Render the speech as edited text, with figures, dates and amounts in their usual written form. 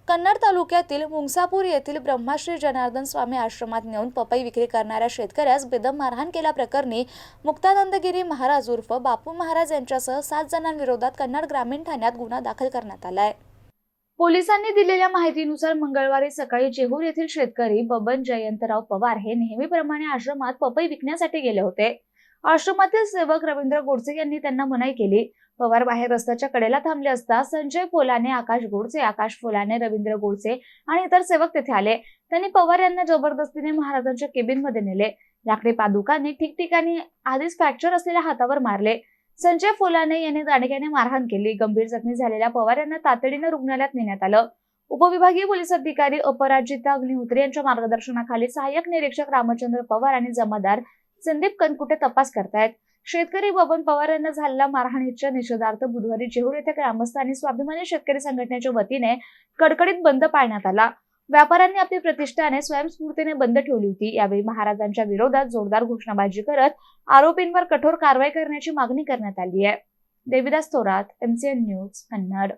कन्नड तालुक्यातील मुंगसापूर येथील ब्रह्मश्री जनार्दन स्वामी आश्रमात नेऊन पपई विक्री करणाऱ्या शेतकऱ्यास बेदम मारहाण केल्याप्रकरणी मुक्तानंदगिरी महाराज उर्फ बापू महाराज यांच्यासह 7 जणांविरोधात कन्नड ग्रामीण ठाण्यात गुन्हा दाखल करण्यात आलाय। पोलिसांनी दिलेल्या माहितीनुसार मंगळवारी सकाळी जेहूर येथील शेतकरी बबन जयंतराव पवार हे नेहमीप्रमाणे आश्रमात पपई विकण्यासाठी गेले होते। आश्रमातील सेवक रवींद्र गोडसे यांनी त्यांना मनाई केली। पवार बाहेर रस्त्याच्या कडेला थांबले असता संजय फोलाने, आकाश फोलाने, रवींद्र गोडसे आणि इतर सेवक तेथे आले। त्यांनी पवार यांना जबरदस्तीने महाराजांच्या केबिनमध्ये नेले। लाकडी पादुकांनी ठिकठिकाणी आधीच फ्रॅक्चर असलेल्या हातावर मारले। संजय फोलाने यांनी दांडग्याने मारहाण केली। गंभीर जखमी झालेल्या पवार यांना तातडीने रुग्णालयात नेण्यात आलं। उपविभागीय पोलीस अधिकारी अपराजिता अग्निहोत्री यांच्या मार्गदर्शनाखाली सहाय्यक निरीक्षक रामचंद्र पवार आणि जमादार संदीप कनकुटे तपास करतायत। शेतकरी बबन पवार यांना झालेल्या मारहाणीच्या निषेधार्थ बुधवारी जेहूर येथे ग्रामस्थ आणि स्वाभिमानी शेतकरी संघटनेच्या वतीने कडकडीत बंद पाळण्यात आला। व्यापाऱ्यांनी आपली प्रतिष्ठाने स्वयंस्फूर्तीने बंद ठेवली होती। यावेळी महाराजांच्या विरोधात जोरदार घोषणाबाजी करत आरोपींवर कठोर कारवाई करण्याची मागणी करण्यात आली आहे। Devidas Thorat, MCN news, Kannada.